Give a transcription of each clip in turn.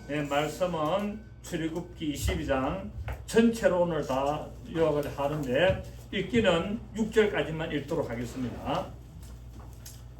네, 말씀은 출애굽기 22장 전체로 오늘 다 요약을 하는데 읽기는 6절까지만 읽도록 하겠습니다.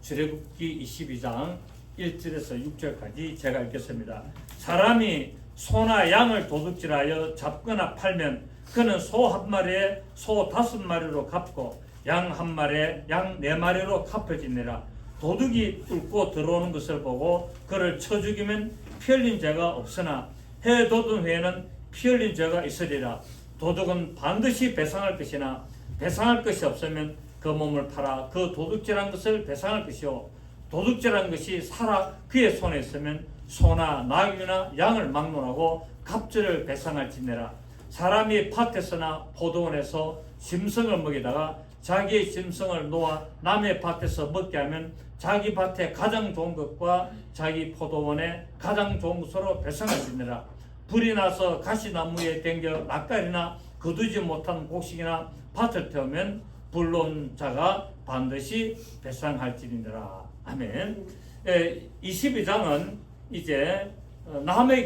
출애굽기 22장 1절에서 6절까지 제가 읽겠습니다. 사람이 소나 양을 도둑질하여 잡거나 팔면 그는 소 한 마리에 소 5마리로 갚고 양 한 마리에 양 4마리로 갚아지니라. 도둑이 뚫고 들어오는 것을 보고 그를 쳐 죽이면 피 흘린 죄가 없으나 해 돋은 후에는 피 흘린 죄가 있으리라. 도둑은 반드시 배상할 것이나 배상할 것이 없으면 그 몸을 팔아 그 도둑질한 것을 배상할 것이요 도둑질한 것이 살아 그의 손에 있으면 소나 나귀나 양을 막론하고 갑절을 배상할지니라. 사람이 밭에서나 포도원에서 짐승을 먹이다가 자기의 짐승을 놓아 남의 밭에서 먹게 하면 자기 밭에 가장 좋은 것과 자기 포도원에 가장 좋은 것으로 배상할지니라. 불이 나서 가시나무에 댕겨 낯가리나 거두지 못한 곡식이나 밭을 태우면 불러온 자가 반드시 배상할지니라. 아멘. 22장은 이제 남의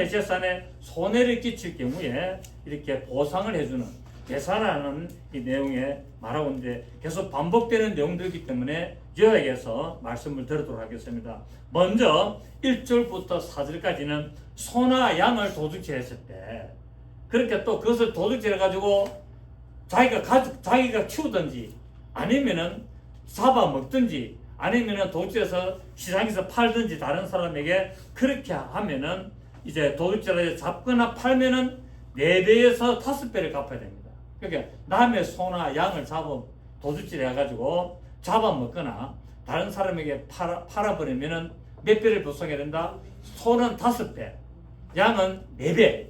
재산에 손해를 끼칠 경우에 이렇게 보상을 해주는 계산하는 이 내용에 말하고 있는데 계속 반복되는 내용들이기 때문에 요약해서 말씀을 드리도록 하겠습니다. 먼저 1절부터 4절까지는 소나 양을 도둑질했을 때 그렇게 또 그것을 도둑질해가지고 자기가 키우든지 아니면은 잡아먹든지 아니면은 도둑질해서 시장에서 팔든지 다른 사람에게 그렇게 하면은 이제 도둑질해서 잡거나 팔면은 4배에서 5배를 갚아야 됩니다. 그러니까 남의 소나 양을 도둑질 해가지고 잡아먹거나 다른 사람에게 팔아버리면은 몇 배를 보상해야 된다? 소는 5배, 양은 4배.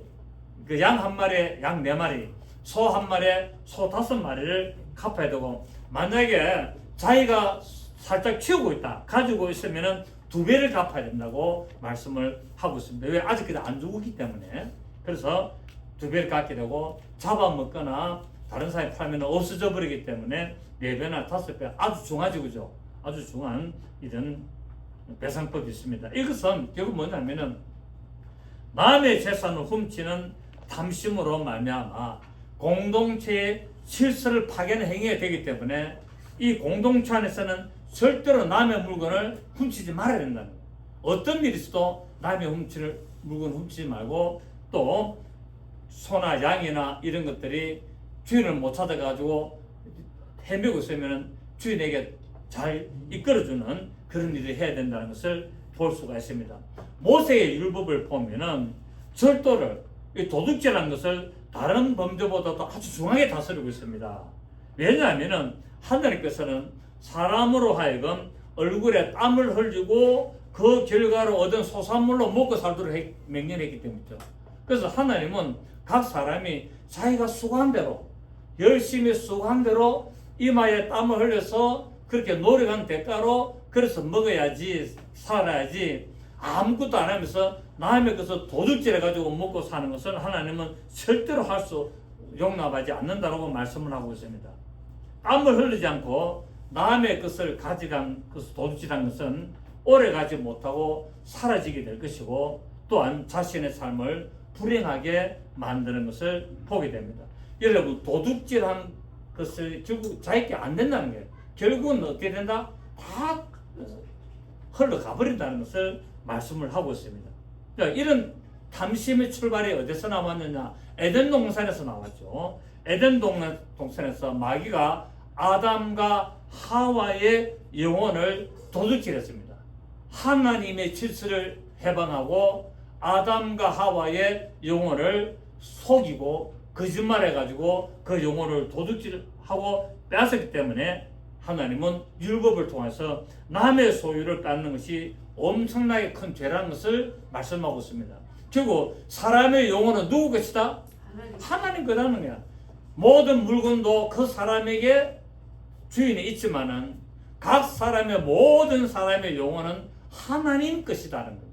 그 양 한 마리에 양 4마리, 소 한 마리에 소 5마리를 갚아야 되고, 만약에 자기가 살짝 키우고 있다, 가지고 있으면은 2배를 갚아야 된다고 말씀을 하고 있습니다. 왜? 아직까지 안 죽었기 때문에. 그래서 2배를 갚게 되고, 잡아먹거나 다른 사람이 팔면 없어져 버리기 때문에 4배나 5배, 아주 중하죠, 그죠? 아주 중한 이런 배상법이 있습니다. 이것은 결국 뭐냐면은 남의 재산을 훔치는 탐심으로 말미암아 공동체의 질서를 파괴하는 행위가 되기 때문에 이 공동체 안에서는 절대로 남의 물건을 훔치지 말아야 된다는 거예요. 어떤 일이 있어도 남의 물건을 훔치지 말고, 또 소나 양이나 이런 것들이 주인을 못 찾아가지고 헤매고 있으면 주인에게 잘 이끌어주는 그런 일을 해야 된다는 것을 볼 수가 있습니다. 모세의 율법을 보면은 절도를, 도둑질하는 것을 다른 범죄보다도 아주 중하게 다스리고 있습니다. 왜냐하면은 하나님께서는 사람으로 하여금 얼굴에 땀을 흘리고 그 결과로 얻은 소산물로 먹고 살도록 명령했기 때문이죠. 그래서 하나님은 각 사람이 자기가 수고한 대로, 열심히 수고한 대로 이마에 땀을 흘려서 그렇게 노력한 대가로 그래서 먹어야지, 살아야지, 아무것도 안 하면서 남의 것을 도둑질해가지고 먹고 사는 것은 하나님은 절대로 용납하지 않는다고 말씀을 하고 있습니다. 땀을 흘리지 않고 남의 것을 가져간 것을 도둑질한 것은 오래 가지 못하고 사라지게 될 것이고, 또한 자신의 삶을 불행하게 만드는 것을 보게 됩니다. 여러분, 도둑질한 것을 결국 자기께 안 된다는 거예요. 결국은 어떻게 된다? 다 흘러가 버린다는 것을 말씀을 하고 있습니다. 그러니까 이런 탐심의 출발이 어디서 나왔느냐? 에덴 동산에서 나왔죠. 에덴 동산에서 마귀가 아담과 하와의 영혼을 도둑질했습니다. 하나님의 질서를 해방하고 아담과 하와의 영혼을 속이고 거짓말해가지고 그 영혼을 도둑질하고 빼앗았기 때문에 하나님은 율법을 통해서 남의 소유를 뺏는 것이 엄청나게 큰 죄라는 것을 말씀하고 있습니다. 결국 사람의 영혼은 누구 것이다? 하나님 거라는 거야. 모든 물건도 그 사람에게 주인이 있지만은 각 모든 사람의 영혼은 하나님 것이라는 겁니다.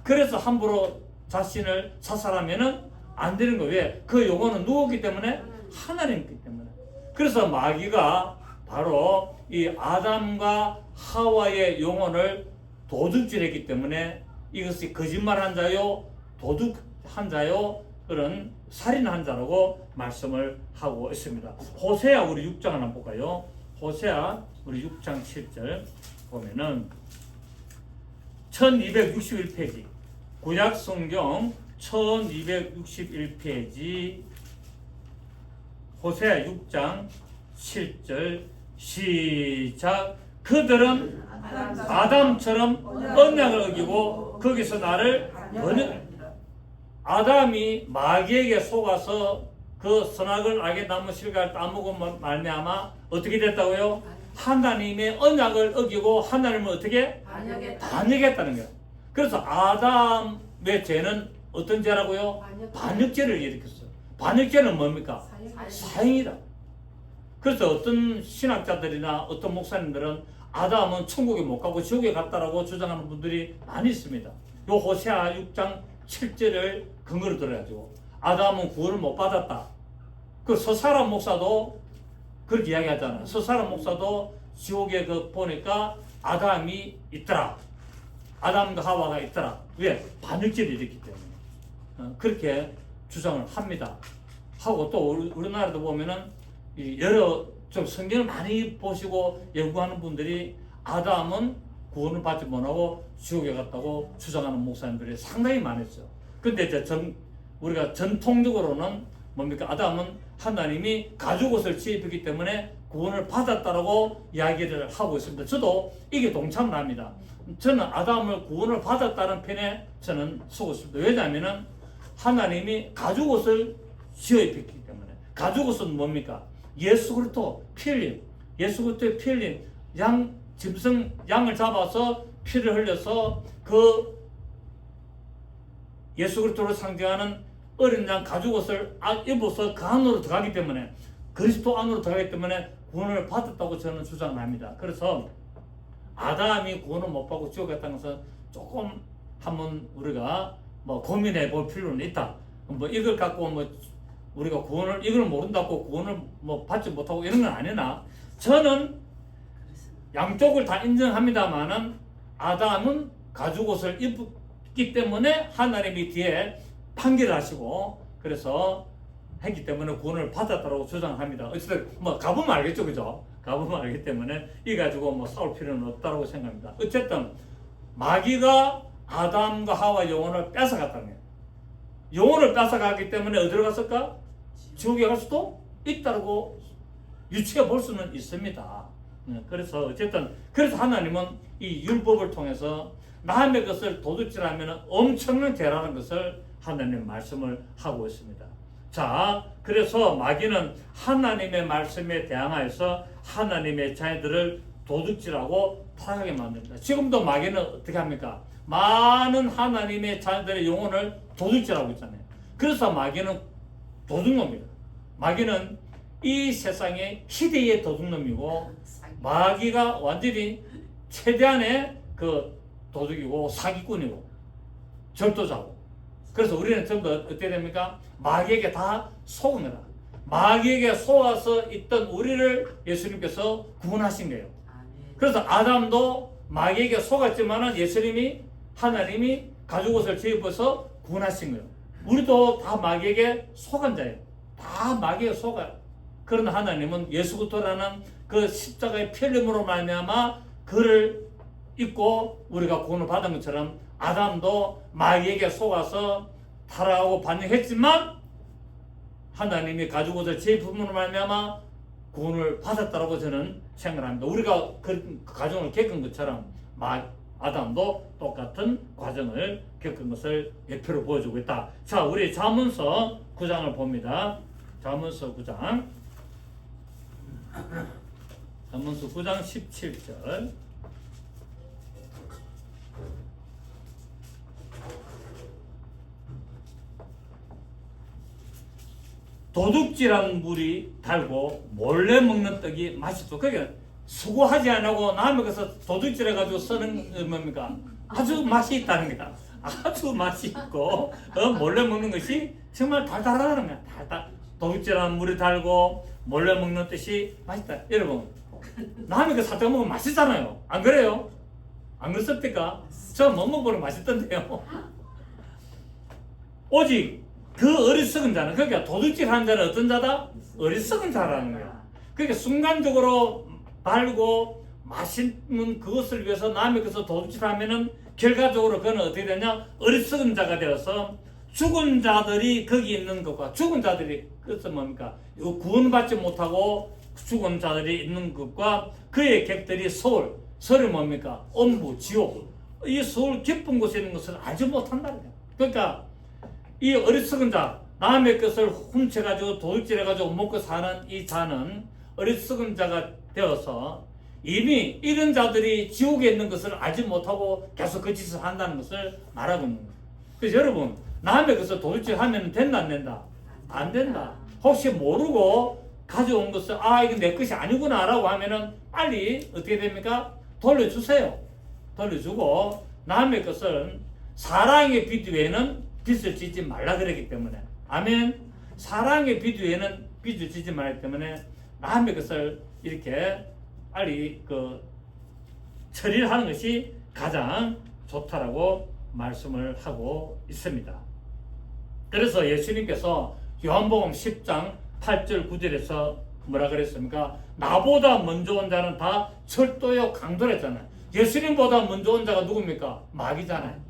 그래서 함부로 자신을 사살하면은 안 되는 거예요. 왜? 그 영혼은 누구기 때문에? 하나님이기 때문에. 그래서 마귀가 바로 이 아담과 하와의 영혼을 도둑질했기 때문에 이것이 거짓말한 자요, 도둑한 자요, 그런 살인한 자라고 말씀을 하고 있습니다. 호세아 우리 6장 하나 볼까요? 호세아 우리 6장 7절 보면은 1261페이지 구약 성경 1261페이지 호세아 6장 7절 시작. 그들은 아담처럼 언약을 어기고 거기서 나를 번역. 아담이 마귀에게 속아서 그 선악을 알게 나무 실과를 따먹은 말미암아 어떻게 됐다고요? 하나님의 언약을 어기고 하나님을 어떻게? 반역했다는 거예요. 그래서 아담의 죄는 어떤 죄라고요? 반역죄를 일으켰어요. 반역죄는 뭡니까? 사형이다. 그래서 어떤 신학자들이나 어떤 목사님들은 아담은 천국에 못 가고 지옥에 갔다라고 주장하는 분들이 많이 있습니다. 요 호세아 6장 7절을 근거로 들어가지고 아담은 구원을 못 받았다. 그 서사람 목사도 그렇게 이야기하잖아요. 서사람 목사도 지옥에 그 보니까 아담이 있더라. 아담과 하와가 있더라. 왜? 반역죄를 일으켰기 때문에 그렇게 주장을 합니다. 하고 또 우리나라도 보면은 여러 좀 성경을 많이 보시고 연구하는 분들이 아담은 구원을 받지 못하고 지옥에 갔다고 주장하는 목사님들이 상당히 많았죠. 근데 이제 우리가 전통적으로는 뭡니까? 아담은 하나님이 가죽옷을 취입했기 때문에 구원을 받았다라고 이야기를 하고 있습니다. 저도 이게 동참을 합니다. 저는 아담을 구원을 받았다는 편에 저는 서고 있습니다. 왜냐하면 하나님이 가죽옷을 취입했기 때문에. 가죽옷은 뭡니까? 예수 그리스도 피 흘림, 예수 그리스도의 피 흘림, 짐승 양을 잡아서 피를 흘려서 그 예수 그리스도를 상징하는 어린 양 가죽옷을 입어서 그 안으로 들어가기 때문에, 그리스도 안으로 들어가기 때문에 구원을 받았다고 저는 주장을 합니다. 그래서 아담이 구원을 못 받고 지옥 갔다는 것은 조금 한번 우리가 뭐 고민해 볼 필요는 있다. 뭐 이걸 갖고 뭐 우리가 구원을 이걸 모른다고 구원을 뭐 받지 못하고 이런 건 아니나, 저는 양쪽을 다 인정합니다만은 아담은 가죽옷을 입기 때문에 하나님이 뒤에 판결을 하시고 그래서 했기 때문에 구원을 받았다고 주장합니다. 어쨌든 뭐 가보면 알겠죠, 그죠? 가보면 알기 때문에 이 가지고 뭐 싸울 필요는 없다고 생각합니다. 어쨌든 마귀가 아담과 하와 영혼을 뺏어갔다는 거예요. 영혼을 뺏어갔기 때문에 어디로 갔을까? 지옥에 갈 수도 있다고 유추해 볼 수는 있습니다. 그래서 어쨌든 그래서 하나님은 이 율법을 통해서 남의 것을 도둑질하면 엄청난 죄라는 것을 하나님 말씀을 하고 있습니다. 자, 그래서 마귀는 하나님의 말씀에 대항하여서 하나님의 자녀들을 도둑질하고 타락하게 만듭니다. 지금도 마귀는 어떻게 합니까? 많은 하나님의 자녀들의 영혼을 도둑질하고 있잖아요. 그래서 마귀는 도둑놈이에요. 마귀는 이 세상의 희대의 도둑놈이고, 마귀가 완전히 최대한의 그 도둑이고 사기꾼이고 절도자고. 그래서 우리는 전부 어떻게 됩니까? 마귀에게 다 속으라. 마귀에게 속아서 있던 우리를 예수님께서 구원하신 거예요. 그래서 아담도 마귀에게 속았지만은 예수님이, 하나님이 가죽옷을 뒤집어서 구원하신 거예요. 우리도 다 마귀에게 속은 자예요. 다 마귀에게 속아요. 그러나 하나님은 예수 그리스도라는 그 십자가의 피 흘림으로 말미암아 그를 입고 우리가 구원을 받은 것처럼 아담도 마귀에게 속아서 타락하고 반역했지만 하나님이 가죽옷을 제품으로 말미암아 구원을 받았다라고 저는 생각합니다. 우리가 그 과정을 겪은 것처럼 아담도 똑같은 과정을 겪은 것을 예표로 보여주고 있다. 자, 우리 잠언서 9장을 봅니다. 잠언서 9장 17절. 도둑질한 물이 달고 몰래 먹는 떡이 맛있어. 그게 수고하지 않고 남의 것을 도둑질해가지고 쓰는 뭡니까? 아주 맛이 있다는 거다. 아주 맛이 있고 몰래 먹는 것이 정말 달달하다는 거야. 달달. 도둑질한 물이 달고 몰래 먹는 뜻이 맛있다. 여러분, 남의 거 사다 먹으면 맛있잖아요. 안 그래요? 안 그렇습니까? 저 못 먹으면 맛있던데요. 오직 그 어리석은 자는, 그러니까 도둑질 하는 자는 어떤 자다? 어리석은 자라는 거야. 그러니까 순간적으로 달고 맛있는 그것을 위해서 남의 것을 도둑질하면은 결과적으로 그는 어떻게 되냐? 어리석은 자가 되어서 죽은 자들이 거기 있는 것과, 죽은 자들이 그래서 뭡니까? 구원받지 못하고 죽은 자들이 있는 것과 그의 객들이 서울이 뭡니까? 엄부, 지옥, 이 서울 깊은 곳에 있는 것을 알지 못한다는 거야. 그러니까 이 어리석은 자, 남의 것을 훔쳐가지고 도둑질해가지고 먹고 사는 이 자는 어리석은 자가 되어서 이미 이런 자들이 지옥에 있는 것을 알지 못하고 계속 그 짓을 한다는 것을 말하고 있는 거예요. 그래서 여러분, 남의 것을 도둑질하면 된다 안 된다? 안 된다. 혹시 모르고 가져온 것을 이건 내 것이 아니구나 라고 하면은 빨리 어떻게 됩니까? 돌려주세요. 돌려주고 남의 것은 사랑의 빛 외에는 빚을 짓지 말라 그랬기 때문에, 아멘. 사랑의 빛 외에는 빚을 짓지 말기 때문에 남의 것을 이렇게 빨리 처리를 하는 것이 가장 좋다라고 말씀을 하고 있습니다. 그래서 예수님께서 요한복음 10장 8절 9절에서 뭐라 그랬습니까? 나보다 먼저 온 자는 다 철도요 강도랬잖아요. 예수님보다 먼저 온 자가 누굽니까? 마귀잖아요.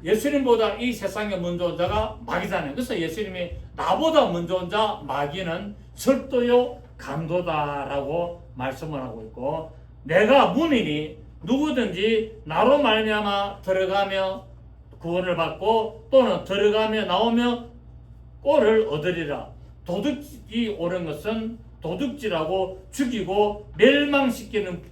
예수님보다 이 세상에 먼저 온 자가 마귀잖아요. 그래서 예수님이 나보다 먼저 온 자 마귀는 철도요 강도다라고 말씀을 하고 있고, 내가 문이니 누구든지 나로 말미암아 들어가며 구원을 받고 또는 들어가며 나오며 꼴을 얻으리라. 도둑이 오는 것은 도둑질하고 죽이고 멸망시키는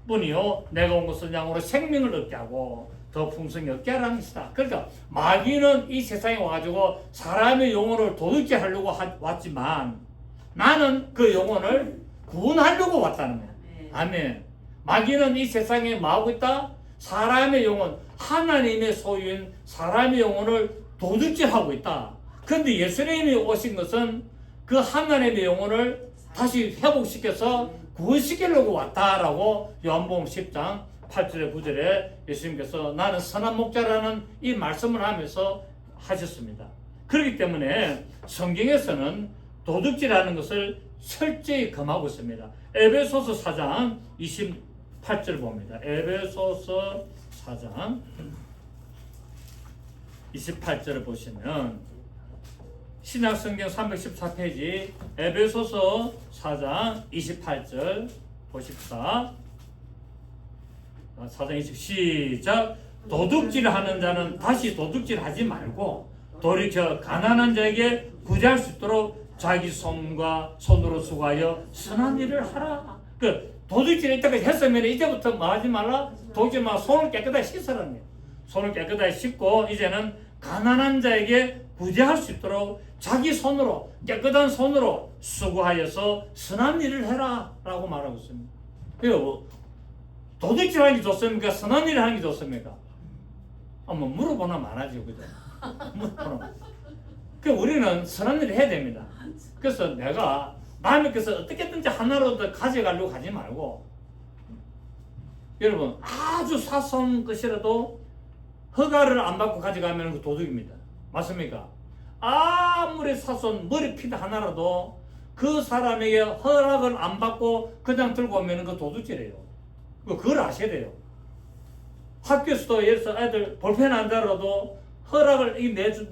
뿐이요, 내가 온 것은 양으로 생명을 얻게 하고 더 풍성히 얻게 하라는 것이다. 그러니까 마귀는 이 세상에 와가지고 사람의 영혼을 도둑질하려고 왔지만 나는 그 영혼을 구원하려고 왔다는 거야. 아멘. 마귀는 이 세상에 뭐하고 있다? 사람의 영혼, 하나님의 소유인 사람의 영혼을 도둑질하고 있다. 그런데 예수님이 오신 것은 그 하나님의 영혼을 다시 회복시켜서 구원시키려고 왔다라고 요한복음 10장 8절에 9절에 예수님께서 나는 선한 목자라는 이 말씀을 하면서 하셨습니다. 그렇기 때문에 성경에서는 도둑질하는 것을 철저히 금하고 있습니다. 에베소서 4장 28절 봅니다. 에베소서 4장 28절을 보시면 신약성경 314페이지 에베소서 4장 28절 보십시다. 4장 20 시작. 도둑질하는 자는 다시 도둑질하지 말고 돌이켜 가난한 자에게 구제할 수 있도록 자기 손으로 수고하여 선한 일을 하라. 도둑질 이때까지 했으면 이제부터 뭐 하지 말라? 도둑질 말고 손을 깨끗하게 씻으라는 거예요. 손을 깨끗하게 씻고 이제는 가난한 자에게 구제할 수 있도록 자기 손으로, 깨끗한 손으로 수고하여서 선한 일을 해라 라고 말하고 있습니다. 도둑질 하는 게 좋습니까? 선한 일을 하는 게 좋습니까? 한번 물어보나 말하죠. 그죠? 물어보나. 우리는 선한 일을 해야 됩니다. 그래서 내가 남의 것을 어떻게든지 하나라도 가져가려고 하지 말고, 여러분, 아주 사소한 것이라도 허가를 안 받고 가져가면 그 도둑입니다. 맞습니까? 아무리 사소한 머리핀 하나라도 그 사람에게 허락을 안 받고 그냥 들고 오면 그 도둑질이에요. 그걸 아셔야 돼요. 학교에서도 예를 들어서 애들 볼펜 한 자라도 허락을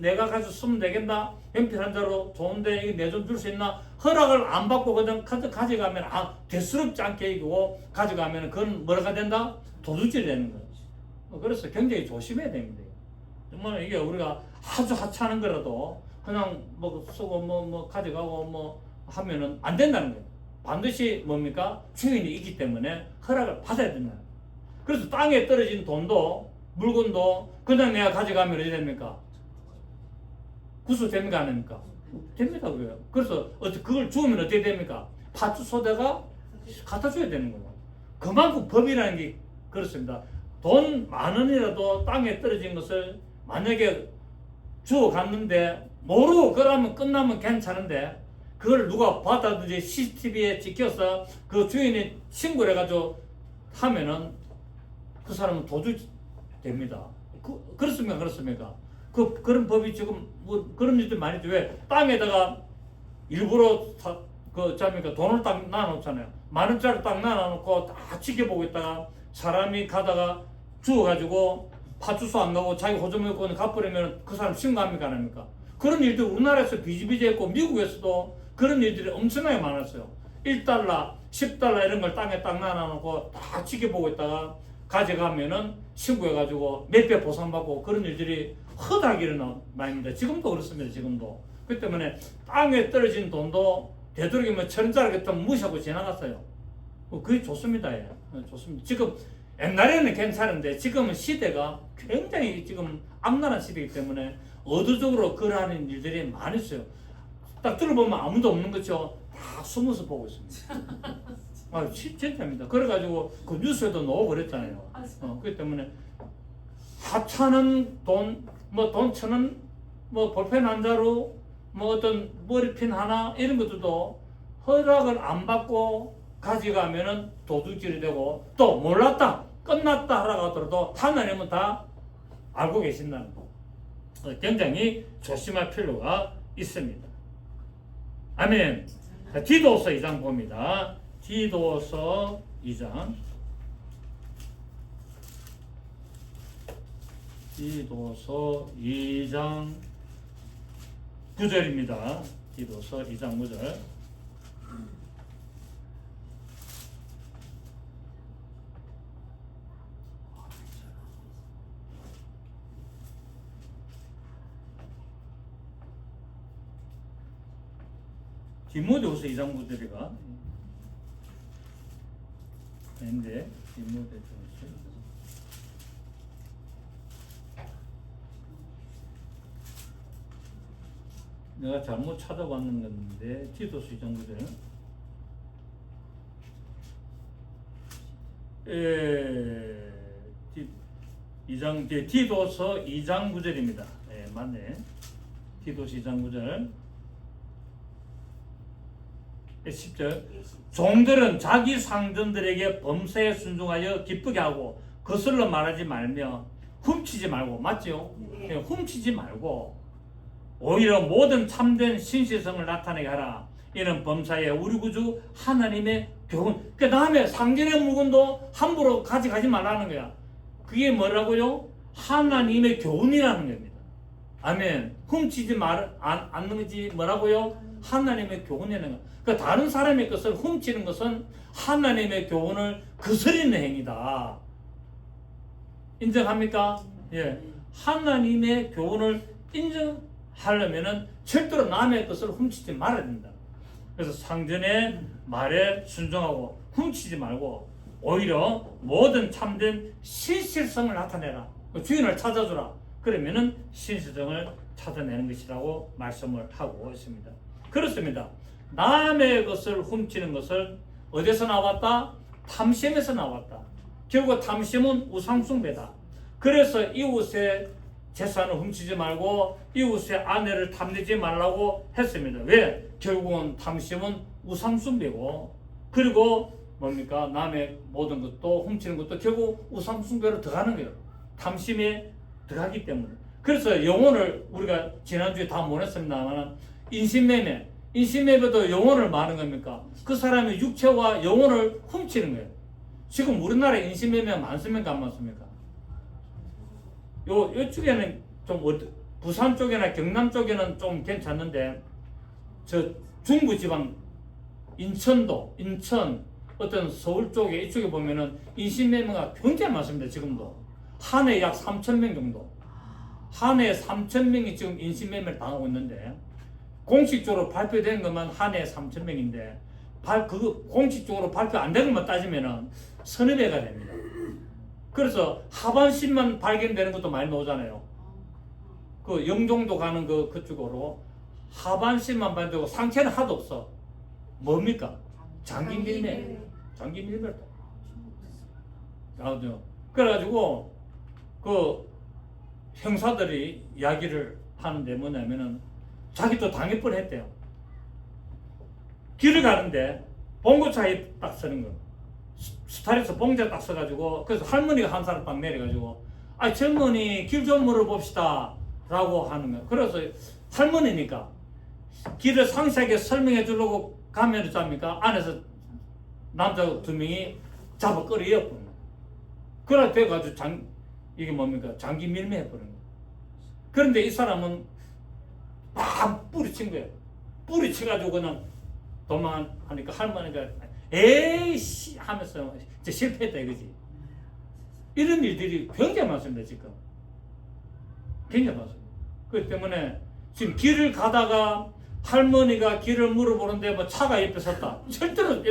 내가 가지고 쓰면 되겠나? 연필 한 자로 좋은데 이거 내 좀 줄 수 있나? 허락을 안 받고 그냥 가져가면 대수롭지 않게 이기고 가져가면 그건 뭐가 된다? 도둑질이 되는 거죠. 그래서 굉장히 조심해야 됩니다. 정말 이게 우리가 아주 하찮은 거라도 그냥 쓰고 가져가고 하면은 안 된다는 거예요. 반드시 뭡니까? 주인이 있기 때문에 허락을 받아야 된다는 거예요. 그래서 땅에 떨어진 돈도 물건도 그냥 내가 가져가면 어떻게 됩니까? 구속됩니까? 안 됩니까? 됩니다. 그래요. 그래서 그걸 주우면 어떻게 됩니까? 파출소대가 갖다 줘야 되는 거예요. 그만큼 법이라는 게 그렇습니다. 돈 만 원이라도 땅에 떨어진 것을 만약에 주워 갔는데 모르고 그러면 끝나면 괜찮은데 그걸 누가 받아든지 CCTV에 찍혀서 그 주인이 신고를 해가지고 하면은 그 사람은 도둑이 됩니다. 그렇습니까? 그렇습니까? 그런 법이 지금 뭐 그런 일들 많이 있죠. 왜 땅에다가 일부러 돈을 딱 놔놓잖아요. 10,000원짜리 딱 놔놓고 다 지켜보고 있다가 사람이 가다가 죽어가지고 파출소 안 가고 자기 호주머니 갚으려면 그 사람 신고합니까? 안 합니까? 그런 일들 우리나라에서 비지비지했고 미국에서도 그런 일들이 엄청나게 많았어요. 1달러, 10달러 이런 걸 땅에 딱 놔놓고 다 지켜보고 있다가 가져가면은 신고해가지고 몇 배 보상받고 그런 일들이 허다하게 일어난 말입니다. 지금도 그렇습니다. 지금도. 그 때문에 땅에 떨어진 돈도 되도록이면 1,000원짜리 같은 무시하고 지나갔어요. 그게 좋습니다. 예. 좋습니다. 지금 옛날에는 괜찮은데 지금은 시대가 굉장히 지금 악랄한 시대이기 때문에 의도적으로 그러한 일들이 많이 있어요. 딱 들어보면 아무도 없는 거죠. 다 숨어서 보고 있습니다. 진짜입니다. 그래가지고 그 뉴스에도 나오고 그랬잖아요. 그렇기 때문에 하찮은 돈, 돈 1,000원, 볼펜 한 자루, 어떤 머리핀 하나 이런 것들도 허락을 안 받고 가져가면은 도둑질이 되고 또 몰랐다, 끝났다 하라고 하더라도 하나님은 다 알고 계신다는 거. 굉장히 조심할 필요가 있습니다. 아멘. 디도서 2장 봅니다. 디도서 2장. 디도서 2장 9절입니다. 디도서 2장 9절. 디모데후서 2장 9절이가 근데 디모데후서 내가 잘못 찾아봤는 건데 디도서 2장 9절 디도서 2장 9절입니다. 맞네. 디도서 2장 9절 10절 종들은 자기 상전들에게 범사에 순종하여 기쁘게 하고 거슬러 말하지 말며 훔치지 말고 맞죠? 네. 훔치지 말고 오히려 모든 참된 신실성을 나타내게 하라. 이는 범사에 우리 구주 하나님의 교훈. 그 다음에 상전의 물건도 함부로 가져가지 말라는 거야. 그게 뭐라고요? 하나님의 교훈이라는 겁니다. 아멘. 훔치지 않는 것이 뭐라고요? 하나님의 교훈이라는 거야. 그 다른 사람의 것을 훔치는 것은 하나님의 교훈을 거스리는 행위다. 인정합니까? 예. 하나님의 교훈을 인정하려면은 절대로 남의 것을 훔치지 말아야 된다. 그래서 상전의 말에 순종하고 훔치지 말고 오히려 모든 참된 신실성을 나타내라. 주인을 찾아주라. 그러면은 신실성을 찾아내는 것이라고 말씀을 하고 있습니다. 그렇습니다. 남의 것을 훔치는 것은 어디서 나왔다? 탐심에서 나왔다. 결국 탐심은 우상숭배다. 그래서 이웃의 재산을 훔치지 말고 이웃의 아내를 탐내지 말라고 했습니다. 왜? 결국은 탐심은 우상숭배고 그리고 뭡니까? 남의 모든 것도 훔치는 것도 결국 우상숭배로 들어가는 거예요. 탐심에 들어가기 때문에. 그래서 영혼을 우리가 지난주에 다 모냈습니다만 인신매매도 영혼을 마는 겁니까? 그 사람의 육체와 영혼을 훔치는 거예요. 지금 우리나라에 인신매매가 많습니까? 안 많습니까? 이쪽에는 좀 부산 쪽이나 경남 쪽에는 좀 괜찮는데 저 중부지방 인천 어떤 서울 쪽에 이쪽에 보면은 인신매매가 굉장히 많습니다. 지금도 한 해 약 3,000명 정도 한 해 3,000명이 지금 인신매매를 당하고 있는데 공식적으로 발표된 것만 한 해 3,000명인데 공식적으로 발표 안 된 것만 따지면은 서너 배가 됩니다. 그래서 하반신만 발견되는 것도 많이 나오잖아요. 그 영종도 가는 그쪽으로 하반신만 발견되고 상체는 하도 없어. 뭡니까? 장기 밀매. 나오죠. 그래가지고 그 형사들이 이야기를 하는데 뭐냐면은 자기도 당할 뻔했대요. 길을 가는데 봉고차에 딱 서는 거. 스타일에서 봉제 딱 써가지고, 그래서 할머니가 한 사람 딱 내려가지고, 아, 젊은이 길 좀 물어봅시다 라고 하는 거예요. 그래서 할머니니까 길을 상세하게 설명해 주려고 가면 잡니까? 안에서 남자 2명이 잡아 끌어이어버린 거예요. 그래 돼가지고 이게 뭡니까? 장기 밀매해버린 거예요. 그런데 이 사람은 막 뿌리친 거예요. 뿌리쳐가지고 그냥 도망하니까 할머니가 에이씨 하면서 이제 실패했다 이거지. 이런 일들이 굉장히 많습니다, 지금. 굉장히 많습니다. 그렇기 때문에 지금 길을 가다가 할머니가 길을 물어보는데 뭐 차가 옆에 섰다. 절대로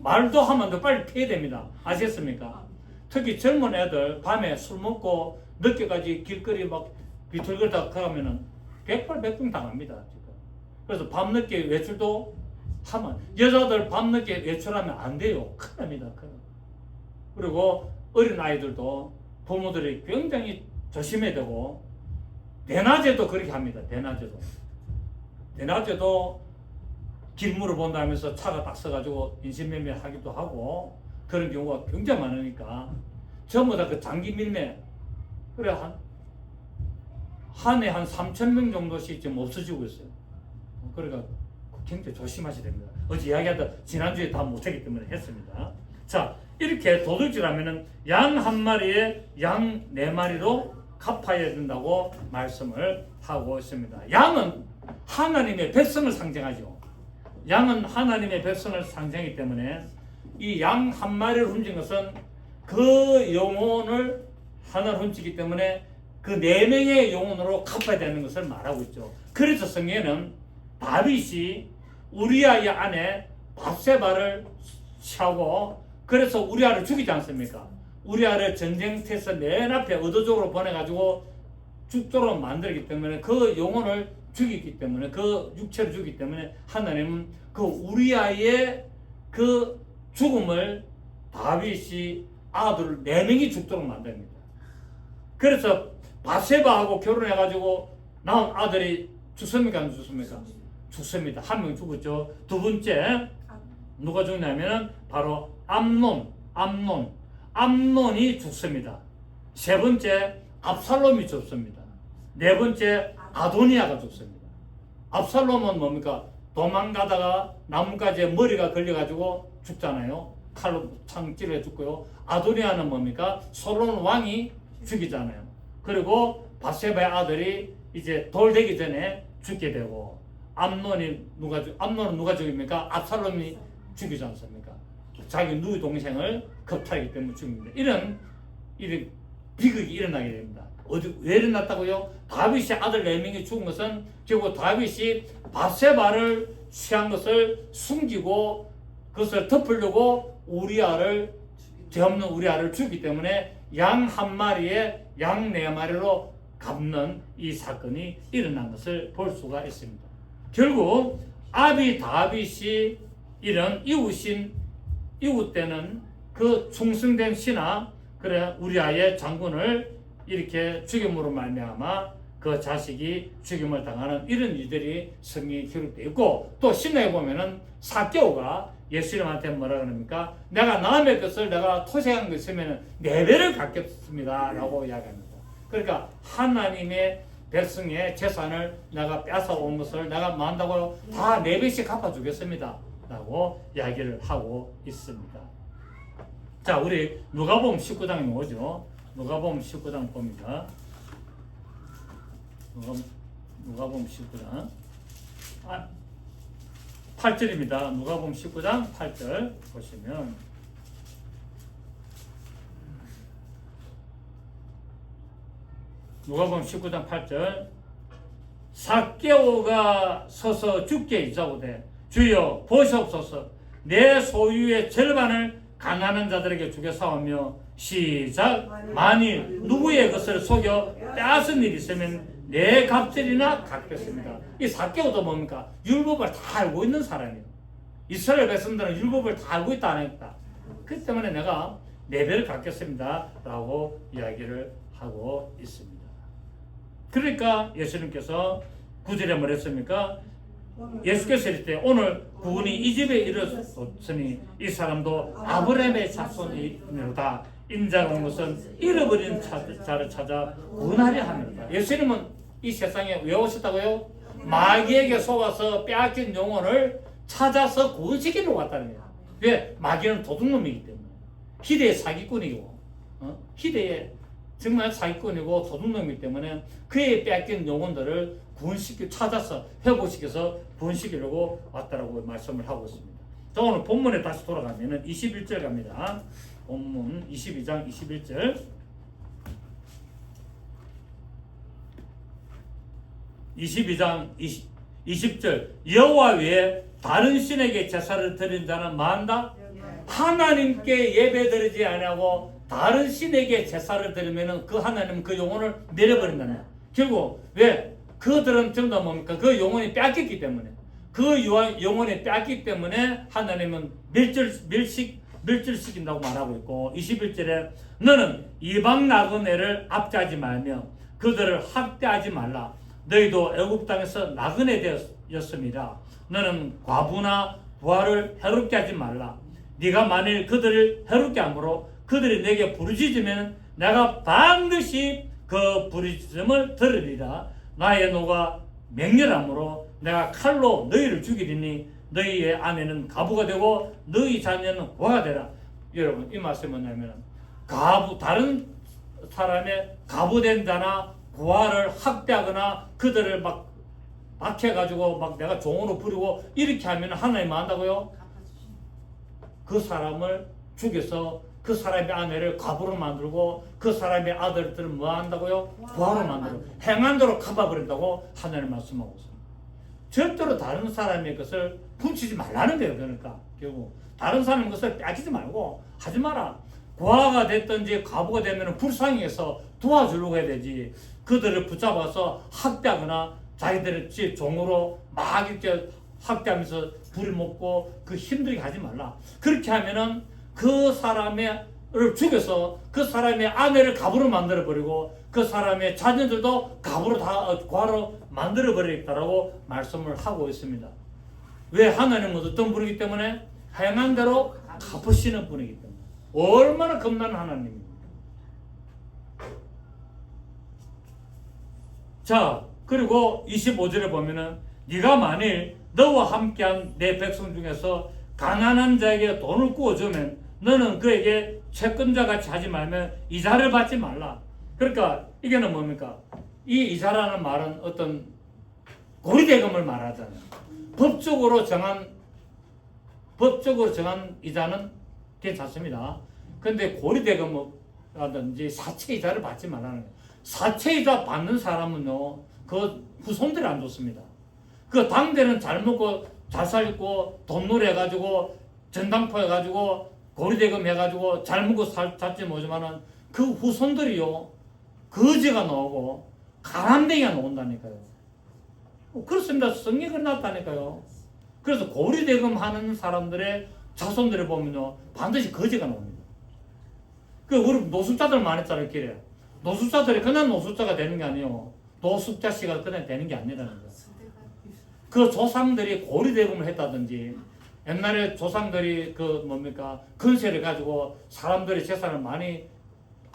말도 하면 더 빨리 피해야 됩니다. 아시겠습니까? 특히 젊은 애들 밤에 술 먹고 늦게까지 길거리 막 비틀거리다 가면은 백발백중 당합니다, 지금. 그래서 밤늦게 외출도 하면, 여자들 밤늦게 외출하면 안 돼요. 큰일 납니다. 그리고 어린 아이들도 부모들이 굉장히 조심해야 되고, 대낮에도 그렇게 합니다. 대낮에도 길 물어본다면서 차가 딱 서가지고 인신매매 하기도 하고, 그런 경우가 굉장히 많으니까 전부 다 그 장기 밀매. 그래 한 해 한 3,000명 정도씩 지금 없어지고 있어요. 그러니까 굉장히 조심하셔야 됩니다. 어제 이야기하다 지난주에 다 못하기 때문에 했습니다. 자, 이렇게 도둑질하면은 양 1마리에 양 4마리로 갚아야 된다고 말씀을 하고 있습니다. 양은 하나님의 백성을 상징하죠. 양은 하나님의 백성을 상징하기 때문에 이 양 1마리를 훔친 것은 그 영혼을 하나를 훔치기 때문에 그 4명의 영혼으로 갚아야 되는 것을 말하고 있죠. 그래서 성경에는 다윗이 우리아의 아내 밧세바를 취하고, 그래서 우리아를 죽이지 않습니까? 우리아를 전쟁터에서 맨 앞에 의도적으로 보내가지고 죽도록 만들기 때문에, 그 영혼을 죽이기 때문에, 그 육체를 죽이기 때문에 하나님은 그 우리아의 그 죽음을 다윗이 아들 4명이 죽도록 만듭니다. 그래서 밧세바하고 결혼해가지고 낳은 아들이 죽습니까? 안 죽습니까? 죽습니다. 1명 죽었죠. 2번째 누가 죽냐면 바로 암논이 죽습니다. 3번째 압살롬이 죽습니다. 4번째 아도니아가 죽습니다. 압살롬은 뭡니까? 도망가다가 나뭇가지에 머리가 걸려가지고 죽잖아요. 칼로 창 찔러 죽고요. 아도니아는 뭡니까? 솔로몬 왕이 죽이잖아요. 그리고 밧세바의 아들이 이제 돌 되기 전에 죽게 되고, 암논은 누가 죽입니까? 압살롬이 죽이지 않습니까? 자기 누이 동생을 겁탈하기 때문에 죽입니다. 이런 비극이 일어나게 됩니다. 왜 일어났다고요? 다윗의 아들 4명이 죽은 것은 결국 다윗이 밧세바를 취한 것을 숨기고 그것을 덮으려고 죄 없는 우리아를 죽이기 때문에 양 1마리에 양 4마리로 갚는 이 사건이 일어난 것을 볼 수가 있습니다. 결국 아비 다윗이 이런 이웃 때는 그 충성된 신하 우리아의 장군을 이렇게 죽임으로 말미암아 그 자식이 죽임을 당하는 이런 일들이 성경에 기록되어 있고, 또 신약에 보면은 삭개오가 예수님한테 뭐라 그럽니까? 내가 남의 것을 내가 토색한 것 있으면 4배를 갚겠습니다 라고 이야기합니다. 그러니까 하나님의 백성의 재산을 내가 뺏어온 것을 내가 만다고 다 4배씩 갚아주겠습니다 라고 이야기를 하고 있습니다. 자, 우리 누가복음 19장에 오죠. 누가복음 19장 봅니다. 누가복음 19장 8절입니다. 누가복음 19장 8절 보시면, 누가복음 19장 8절, 삭개오가 서서 주께 이르되 주여 보시옵소서, 내 소유의 절반을 가난한 자들에게 주겠사오며, 시작, 만일 누구의 것을 속여 빼앗은 일이 있으면 내 갑절이나 갚겠습니다. 이 삭개오도 뭡니까? 율법을 다 알고 있는 사람이에요. 이스라엘 백성들은 율법을 다 알고 있다 안 했다. 그렇기 때문에 내가 4배를 갚겠습니다 라고 이야기를 하고 있습니다. 그러니까 예수님께서 9절에 뭐랬습니까? 예수께서 이럴 때 오늘 그분이 이 집에 이르렀으니 이 사람도 아브라함의 자손이로다. 인자가 온 것은 잃어버린 자를 찾아 구원하려 함이로다. 예수님은 이 세상에 왜 오셨다고요? 마귀에게 속아서 빼앗긴 영혼을 찾아서 구원시키러 왔다는 거예요. 왜? 마귀는 도둑놈이기 때문에. 희대의 사기꾼이고 희대의 정말 사기꾼이고 도둑놈이기 때문에 그의 빼앗긴 영혼들을 찾아서 회복시켜서 구원시키려고 왔다라고 말씀을 하고 있습니다. 자, 오늘 본문에 다시 돌아가면은 21절 갑니다. 본문 22장 21절. 22장 20절. 여호와 외에 다른 신에게 제사를 드린 자는 뭐한다? 하나님께 예배 드리지 아니하고 다른 신에게 제사를 드리면은 그 하나님은 그 영혼을 내려버린다는 거야. 결국 왜? 그들은 전부 다 뭡니까? 그 영혼이 뺏겼기 때문에. 그 영혼이 뺏겼기 때문에 하나님은 멸절시킨다고 말하고 있고 21절에 너는 이방 나그네를 압제하지 말며 그들을 학대하지 말라. 너희도 애굽 땅에서 나그네 되었습니다. 너는 과부나 부하를 해롭게 하지 말라. 네가 만일 그들을 해롭게 함으로 그들이 내게 부르짖으면 내가 반드시 그 부르짖음을 들으리라. 나의 노가 맹렬함으로 내가 칼로 너희를 죽이리니 너희의 아내는 과부가 되고 너희 자녀는 고아가 되라. 여러분 이 말씀은 뭐냐면 다른 사람의 과부된 자나 고아를 학대하거나 그들을 막 해가지고 막 내가 종으로 부리고 이렇게 하면 하나님 뭐 한다고요? 그 사람을 죽여서 그 사람의 아내를 과부로 만들고 그 사람의 아들들을 뭐 한다고요? 부하로 만들고 행한대로 갚아버린다고 하나님 말씀하고 있습니다. 절대로 다른 사람의 것을 훔치지 말라는 거예요. 그러니까 결국 다른 사람의 것을 뺏기지 말고 하지 마라. 고아가 됐든지 과부가 되면 불쌍해서 도와주려고 해야 되지. 그들을 붙잡아서 학대하거나 자기들의 종으로 막 이렇게 학대하면서 부려먹고 그 힘들게 하지 말라. 그렇게 하면은 그 사람을 죽여서 그 사람의 아내를 과부로 만들어버리고 그 사람의 자녀들도 과로 만들어버리겠다라고 말씀을 하고 있습니다. 왜? 하나님은 어떤 분이기 때문에 행한 대로 갚으시는 분이기 때문에. 얼마나 겁나는 하나님입니까? 자, 그리고 25절에 보면은 네가 만일 너와 함께한 내 백성 중에서 가난한 자에게 돈을 구워주면 너는 그에게 채권자같이 하지 말면 이자를 받지 말라. 그러니까 이게는 뭡니까? 이 이자라는 말은 어떤 고리대금을 말하잖아요. 법적으로 정한 이자는 괜찮습니다. 근데 고리대금이라든지 사채이자를 받지 말라는 거예요. 사채이자 받는 사람은요, 그 후손들이 안 좋습니다. 그 당대는 잘 먹고 잘 살고 돈놀이 해가지고 전당포 해가지고 고리대금 해가지고 잘 먹고 살지 모르지만은 그 후손들이요, 거지가 나오고 가난뱅이가 나온다니까요. 그렇습니다. 성경에 끝났다니까요. 그래서 고리대금 하는 사람들의 자손들을 보면요, 반드시 거지가 나옵니다. 우리 노숙자들 많았잖아요, 길에. 노숙자들이 그냥 노숙자가 되는 게 아니에요. 노숙자씨가 그냥 되는 게 아니라는 거예요. 그 조상들이 고리대금을 했다든지, 옛날에 조상들이 근세를 가지고 사람들의 재산을 많이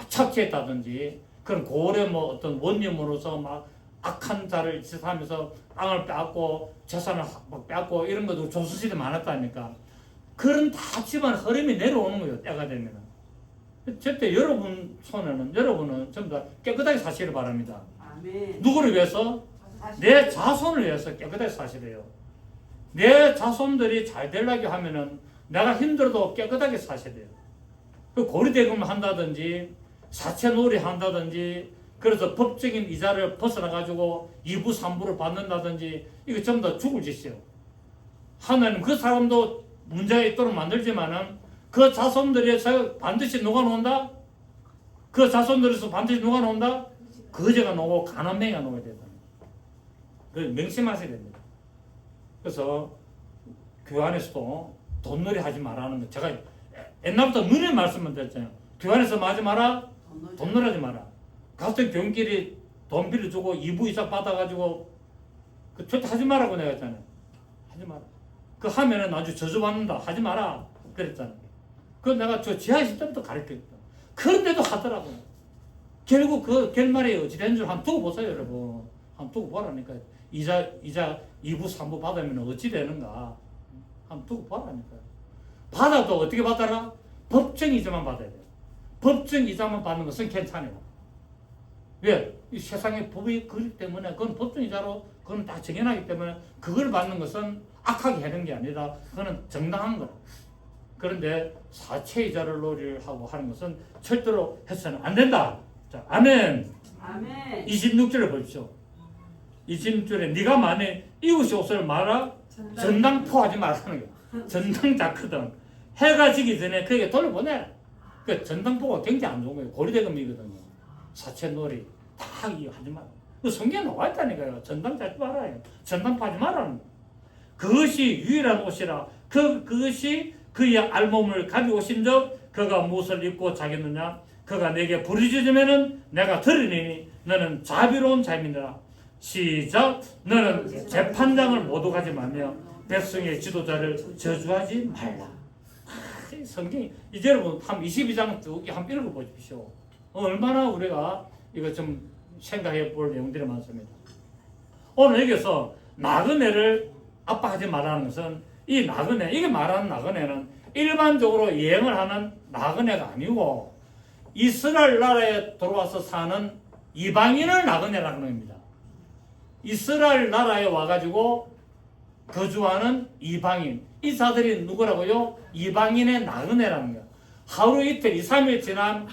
착취했다든지, 그런 고래 어떤 원념으로서 막 악한 자를 짓하면서 땅을 빼앗고 재산을 막 빼앗고 이런 것도 조수시대 많았다니까. 그런 다 집안 흐름이 내려오는 거예요, 때가 되면은. 절대 여러분은 전부 다 깨끗하게 사시기를 바랍니다. 아멘. 누구를 위해서? 내 자손을 위해서 깨끗하게 사시래요. 내 자손들이 잘 되려고 하면은 내가 힘들어도 깨끗하게 사셔야 돼요. 고리대금을 한다든지 사채놀이 한다든지 그래서 법적인 이자를 벗어나가지고 2부 3부를 받는다든지 이거 전부 다 죽을 짓이에요. 하나님 그 사람도 문제가 있도록 만들지만은 그 자손들에서 반드시 누가 나온다? 그 자손들에서 반드시 누가 나온다? 거지가 나오고 가난뱅이가 나오게 된다. 그걸 명심하셔야 됩니다. 그래서 교회 안에서도 돈놀이 하지 말라는 거. 제가 옛날부터 누누이 말씀을 드렸잖아요. 교회 안에서 뭐 하지 마라? 돈놀이 하지 마라. 같은 교인끼리 돈 빌려주고 2부 이자 받아가지고 절대 하지 말라고 내가 했잖아요. 하지 마라. 그 하면은 나중에 저주받는다. 하지 마라. 그랬잖아. 그 내가 저 지하실 때부터 가르쳤다. 그런데도 하더라고. 결국 그 결말이 어찌 된 줄 한번 두고 보세요, 여러분. 한번 두고 보라니까. 이자 2부, 3부 받으면 어찌 되는가. 한번 두고 보라니까요. 받아도 어떻게 받아라? 법정 이자만 받아야 돼요. 법정 이자만 받는 것은 괜찮아요. 왜? 이 세상에 법이 그렇기 때문에 그건 법정 이자로 그건 다 정해놨기 때문에 그걸 받는 것은 악하게 하는 게 아니라 그거는 정당한 거라. 그런데 사채 이자를 놀이하고 하는 것은 절대로 해서는 안 된다. 자, 아멘. 아멘. 26절을 보십시오. 26절에 네가 만에 이웃이 옷을 말아 전당 포하지 말라는 거야. 전당 작거든. 해가 지기 전에 그에게 돌려보내라. 그 전당포가 굉장히 안 좋은 거예요. 고리대금이거든요. 사채놀이 다 이거 하지 마라. 그 성경에 나와 있다니까요. 전당 잡지 말아요. 전당 파지 말라는 거예요. 그것이 유일한 옷이라. 그것이 그의 알몸을 가지고 오신 적 그가 무엇을 입고 자겠느냐. 그가 내게 부르짖으면은 내가 들으니 너는 자비로운 자임이라. 시작. 너는 재판장을 모두 가지 말며 백성의 지도자를 저주하지 말라. 성경이 이제 여러분 한 22장 쭉 한번 읽어보십시오. 얼마나 우리가 이거 좀 생각해 볼 내용들이 많습니다. 오늘 여기서 나그네를 압박하지 말라는 것은 이 나그네, 이게 말하는 나그네는 일반적으로 여행을 하는 나그네가 아니고 이스라엘 나라에 들어와서 사는 이방인을 나그네라는 겁니다. 이스라엘 나라에 와가지고 거주하는 이방인, 이 자들이 누구라고요? 이방인의 나그네라는 거야. 하루 이틀, 2, 3일 지난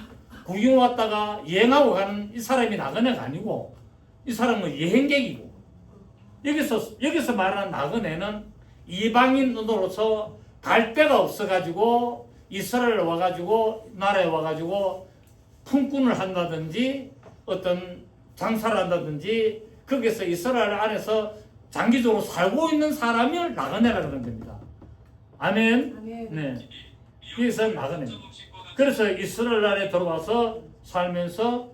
구경 왔다가 여행하고 가는 이 사람이 나그네가 아니고 이 사람은 여행객이고 여기서 말하는 나그네는 이방인으로서 갈 데가 없어가지고 이스라엘에 와가지고 나라에 와가지고 품꾼을 한다든지 어떤 장사를 한다든지 거기서 이스라엘 안에서 장기적으로 살고 있는 사람을 나그네라고 하는 겁니다. 아멘. 아멘. 네. 그래서 나그네입니다. 그래서 이스라엘 나라에 들어와서 살면서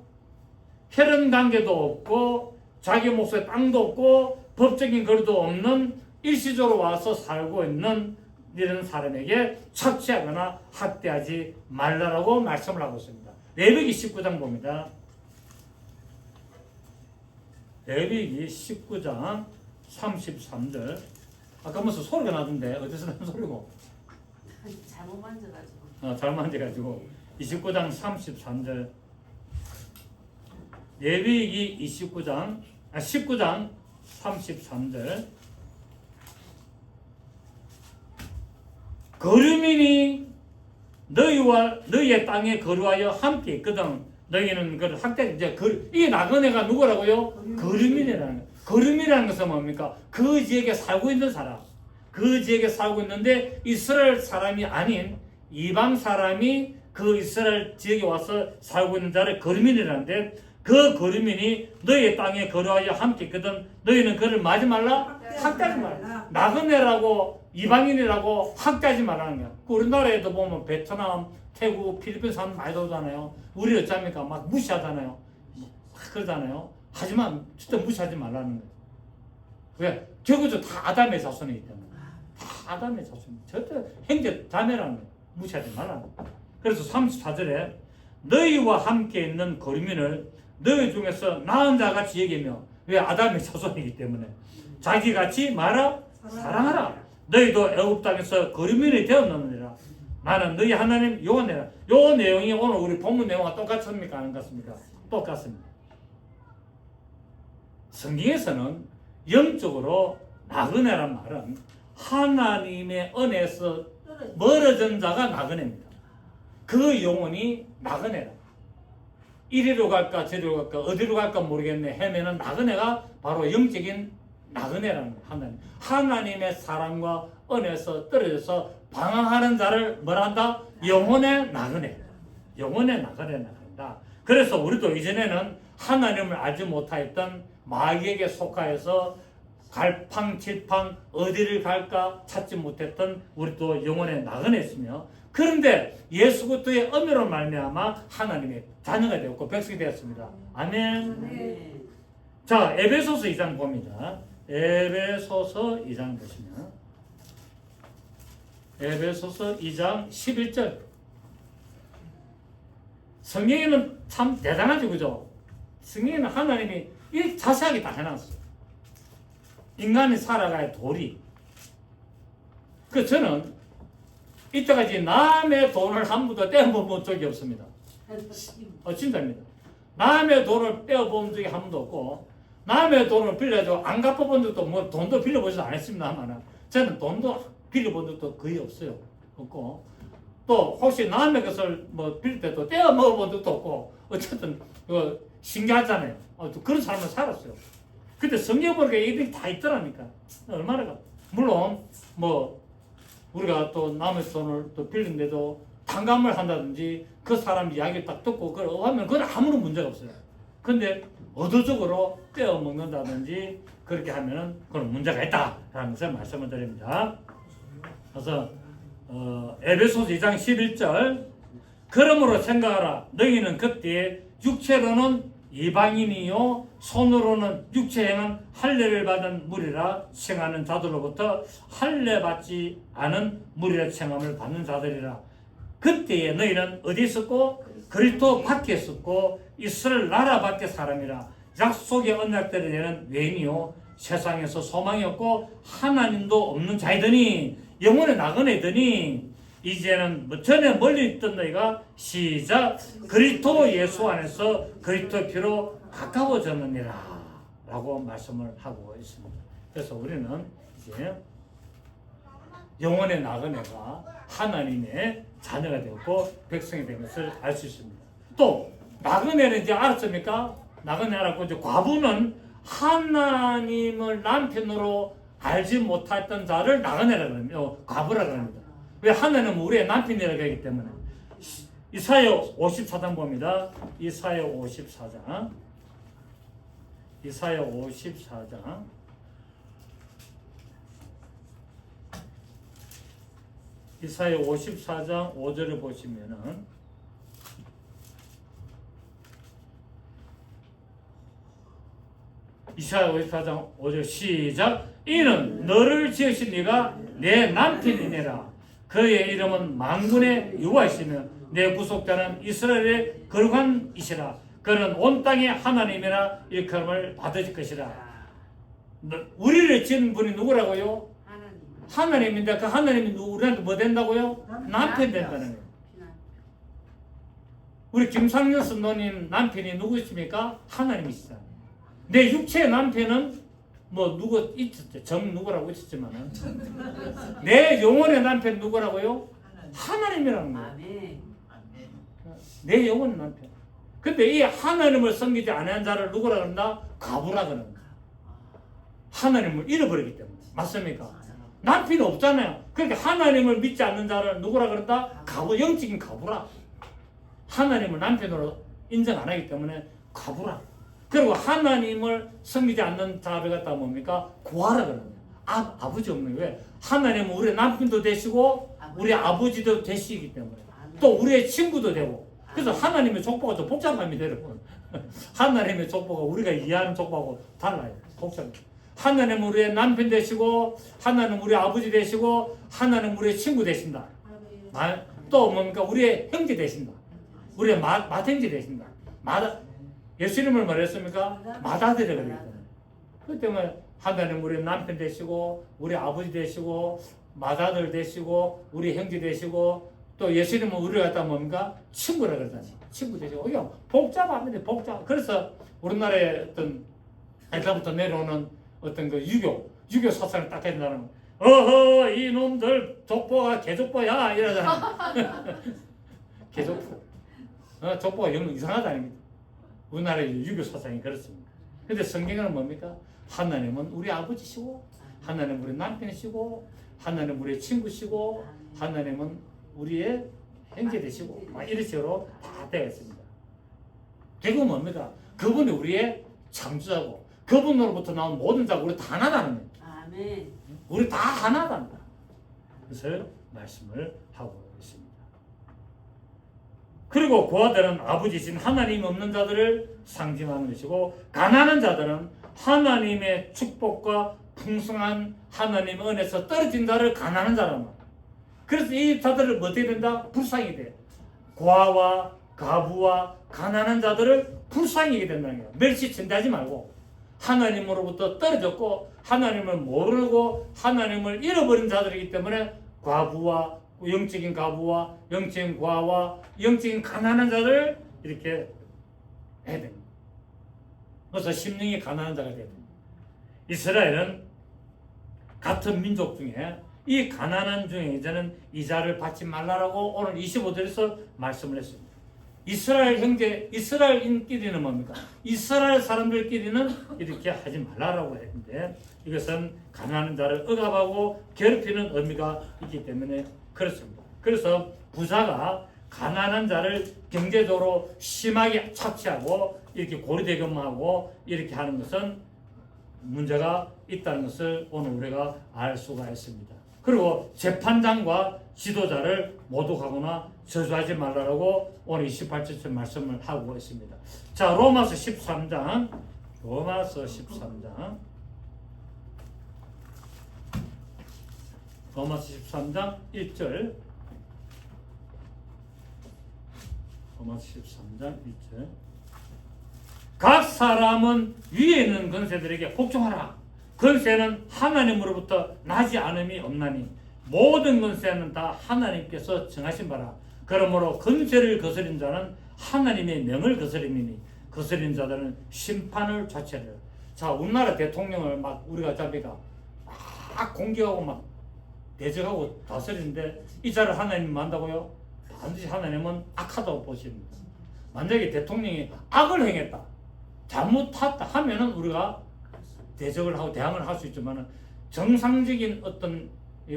혈연 관계도 없고 자기 몫에 땅도 없고 법적인 거리도 없는 일시적으로 와서 살고 있는 이런 사람에게 착취하거나 학대하지 말라라고 말씀을 하고 있습니다. 레위기 19장 봅니다. 레위기 19장 33절. 아까 무슨 소리가 나던데 어디서 나는 소리고? 잘못 만져가지고. 잘못 만져가지고 29장 33절. 레위기 19장 33절. 거류민이 너희와 너희의 땅에 거류하여 함께 있거든. 너희는 그 학대 이제 이 나그네가 누구라고요? 거류민이라는 거예요. 거류민이라는 것은 뭡니까? 그 지역에 살고 있는 사람. 그 지역에 살고 있는데 이스라엘 사람이 아닌 이방 사람이 그 이스라엘 지역에 와서 살고 있는 자를 거류민이라는데 그 거류민이 너희의 땅에 거류하여 함께 있거든. 너희는 그를 맞지 말라? 학대하지 말라. 나그네라고 이방인이라고 학대하지 말라는 거야. 우리나라에도 보면 베트남, 태국, 필리핀 사람 많이 오잖아요. 우리 어쩌니까 막 무시하잖아요. 그러잖아요. 하지만 진짜 무시하지 말라는 거예요. 왜? 저거죠. 다 아담의 자손이기 때문에. 다 아담의 자손. 절대 형제 자매라는 거예요. 무시하지 말라는 거예요. 그래서 34절에 너희와 함께 있는 거류민을 너희 중에서 나은 자같이 여기며 왜? 아담의 자손이기 때문에 자기같이 말아 사랑하라. 너희도 애굽 땅에서 거류민이 되었느니라. 나는 너희 하나님 여호와니라. 요 내용이 오늘 우리 본문 내용과 똑같습니까? 안 같습니까? 똑같습니다. 성경에서는 영적으로 나그네란 말은 하나님의 은혜에서 멀어진 자가 나그네입니다. 그 영혼이 나그네라. 이리로 갈까 저리로 갈까 어디로 갈까 모르겠네 하면은 나그네가 바로 영적인 나그네라는 거예요. 하나님의 사랑과 은혜에서 떨어져서 방황하는 자를 뭐라 한다? 영혼의 나그네. 영혼의 나그네라 한다. 그래서 우리도 이전에는 하나님을 알지 못하였던 마귀에게 속하여서 갈팡질팡 어디를 갈까 찾지 못했던 우리도 영혼의 나그네였으며 그런데 예수 그리스도의 은혜로 말미암아 하나님의 자녀가 되었고 백성이 되었습니다. 아멘. 네. 자, 에베소서 2장 봅니다. 에베소서 2장 보시면 에베소서 2장 11절. 성경에는 참 대단하죠, 그죠? 성경에는 하나님이 이 자세하게 다 해놨어요. 인간이 살아가야 도리. 그 저는 이때까지 남의 돈을 한 번도 떼어본 적이 없습니다. 진짜입니다. 남의 돈을 떼어본 적이 한 번도 없고, 남의 돈을 빌려줘 안 갚아본 적도 뭐 돈도 빌려보지도 않았습니다만, 저는 돈도 빌려본 적도 거의 없어요. 없고, 또 혹시 남의 것을 뭐 빌릴 때도 떼어 먹어본 적도 없고, 어쨌든 신기하잖아요. 또 그런 삶을 살았어요. 근데 성경 보니까 이들이 다 있더라니까. 얼마나 물론 뭐 우리가 또 남의 돈을 또 빌린데도 탕감을 한다든지 그 사람 이야기를 딱 듣고 그걸 하면 그건 아무런 문제가 없어요. 근데 의도적으로 떼어 먹는다든지 그렇게 하면은 그건 문제가 있다라는 것을 말씀을 드립니다. 그래서 에베소서 2장 11절 그러므로 생각하라 너희는 그때 육체로는 이방인이요 손으로는 육체행은 할례를 받은 무리라 칭하는 자들로부터 할례 받지 않은 무리라 칭함을 받는 자들이라. 그때에 너희는 어디 있었고 그리스도 밖에 있었고 이스라엘 나라 밖에 사람이라. 약속의 언약들에 대한 외인이요 세상에서 소망이 없고 하나님도 없는 자이더니 영혼의 나그네더니 이제는 뭐 전에 멀리 있던 너희가 시작 그리스도 예수 안에서 그리스도 피로 가까워졌느니라 라고 말씀을 하고 있습니다. 그래서 우리는 이제 영혼의 나그네가 하나님의 자녀가 되었고 백성이 된 것을 알 수 있습니다. 또 나그네는 이제 알았습니까? 나그네 알았고 이제 과부는 하나님을 남편으로 알지 못했던 자를 나그네라고 합니다. 과부라고 합니다. 왜 하나님은 우리의 남편이라고 하기 때문에. 이사야 54장 봅니다. 이사야 54장. 이사야 54장. 이사야 54장 5절을 보시면은 이사야 54장 5절 시작. 이는 너를 지으신 네가 내 남편이니라. 그의 이름은 만군의 여호와이시며 내 구속자는 이스라엘의 거룩한 이시라. 그는 온 땅의 하나님이라 일컬음을 받으실 것이라. 우리를 지은 분이 누구라고요? 하나님인데 그 하나님이 우리한테 뭐 된다고요? 남편 된다는 거예요. 우리 김상렬 선노님 남편이 누구십니까? 하나님이시잖아요. 내 육체의 남편은 뭐 누구 있었죠? 정 누구라고 있었지만은 내 영혼의 남편 누구라고요? 하나님이라는 거예요. 내 영혼의 남편. 근데 이 하나님을 섬기지 않은 자를 누구라 그런다? 가부라 그러는 거예요. 하나님을 잃어버리기 때문에. 맞습니까? 남편이 없잖아요. 그러니까 하나님을 믿지 않는 자를 누구라 그런다? 가부, 영적인 가부라. 하나님을 남편으로 인정 안 하기 때문에 가부라. 그리고 하나님을 섬기지 않는 자를 갖다 뭡니까? 고아라 그러는 거예요. 아버지 없는 거예요. 왜? 하나님은 우리의 남편도 되시고 우리 아버지도 되시기 때문에 또 우리의 친구도 되고. 그래서 하나님의 족보가 좀 복잡합니다, 여러분. 하나님의 족보가 우리가 이해하는 족보하고 달라요. 복잡해요. 하나님은 우리의 남편 되시고 하나님은 우리의 아버지 되시고 하나님은 우리의 친구 되신다. 또 뭡니까? 우리의 형제 되신다. 우리의 맏형제 되신다. 예수님을 말했습니까? 맏아들이라 그러기 때문에. 그렇기 때문에 하나님 우리 남편 되시고 우리 아버지 되시고 맏아들 되시고 우리 형제 되시고 또 예수님은 우리를 갖다 뭡니까? 친구라 그러잖아요. 친구 되시고 이게 복잡합니다. 복잡. 그래서 우리나라의 어떤 옛날부터 내려오는 어떤 그 유교 사상을 딱 해준다는 어허 이놈들 족보가 개족보야 이러잖아. 개족보. 족보가 영 이상하다는 우리나라의 유교 사상이 그렇습니다. 근데 성경은 뭡니까? 하나님은 우리 아버지시고 하나님은 우리 남편이시고 하나님은 우리의 친구시고 하나님은 우리의 형제 되시고 이런 식으로 다 되어 있습니다. 결국 뭡니까? 그분이 우리의 창조자고 그분으로부터 나온 모든 자가 우리 다 하나다는 거예요. 아멘. 우리 다 하나단다. 그래서 말씀을 하고 있습니다. 그리고 고아들은 아버지신 하나님 없는 자들을 상징하는 것이고 가난한 자들은 하나님의 축복과 풍성한 하나님의 은혜에서 떨어진 자를 가난한 자란 말이에요. 그래서 이 자들을 어떻게 된다? 불쌍히 돼. 고아와 가부와 가난한 자들을 불쌍히게 된다는 거예요. 멸시친다하지 말고 하나님으로부터 떨어졌고 하나님을 모르고 하나님을 잃어버린 자들이기 때문에 과부와 영적인 가부와 영적인 고아와 영적인 가난한 자를 이렇게 해야 됩니다. 그래서 심령이 가난한 자가 돼야 됩니다. 이스라엘은 같은 민족 중에 이 가난한 중에 이제는 이자를 받지 말라라고 오늘 25절에서 말씀을 했습니다. 이스라엘 형제, 이스라엘인끼리는 뭡니까? 이스라엘 사람들끼리는 이렇게 하지 말라라고 했는데 이것은 가난한 자를 억압하고 괴롭히는 의미가 있기 때문에 그렇습니다. 그래서 부자가 가난한 자를 경제적으로 심하게 착취하고 이렇게 고리대금하고 이렇게 하는 것은 문제가 있다는 것을 오늘 우리가 알 수가 있습니다. 그리고 재판장과 지도자를 모독하거나 저주하지 말라고 오늘 28절 말씀을 하고 있습니다. 자, 로마서 13장 1절 각 사람은 위에 있는 권세들에게 복종하라. 권세는 하나님으로부터 나지 않음이 없나니 모든 권세는 다 하나님께서 정하신 바라. 그러므로 권세를 거스린 자는 하나님의 명을 거스림이니 거스린 자들은 심판을 자체를. 자, 우리나라 대통령을 막 우리가 자비가 막 공격하고 막 대적하고 다스리는데 이 자를 하나님 만다고요? 반드시 하나님은 악하다고 보십니다. 만약에 대통령이 악을 행했다, 잘못했다 하면은 우리가 대적을 하고 대항을 할 수 있지만 정상적인 어떤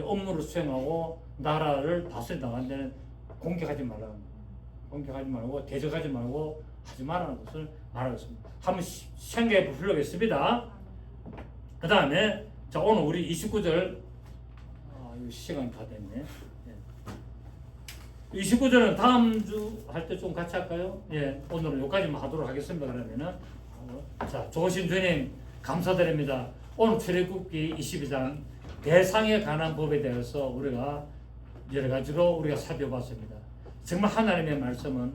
업무를 수행하고 나라를 다스려 나가는 데는 공격하지 말고 대적하지 말고 하지 말라는 것을 말하고 있습니다. 한번 생각해 볼 필요가 있습니다. 그 다음에 자, 오늘 우리 29절 시간이 다 됐네. 29절은 다음 주 할 때 좀 같이 할까요? 예, 오늘은 여기까지만 하도록 하겠습니다. 그러면은 자, 좋으신 주님 감사드립니다. 오늘 출애굽기 22장 대상에 관한 법에 대해서 우리가 여러 가지로 우리가 살펴봤습니다. 정말 하나님의 말씀은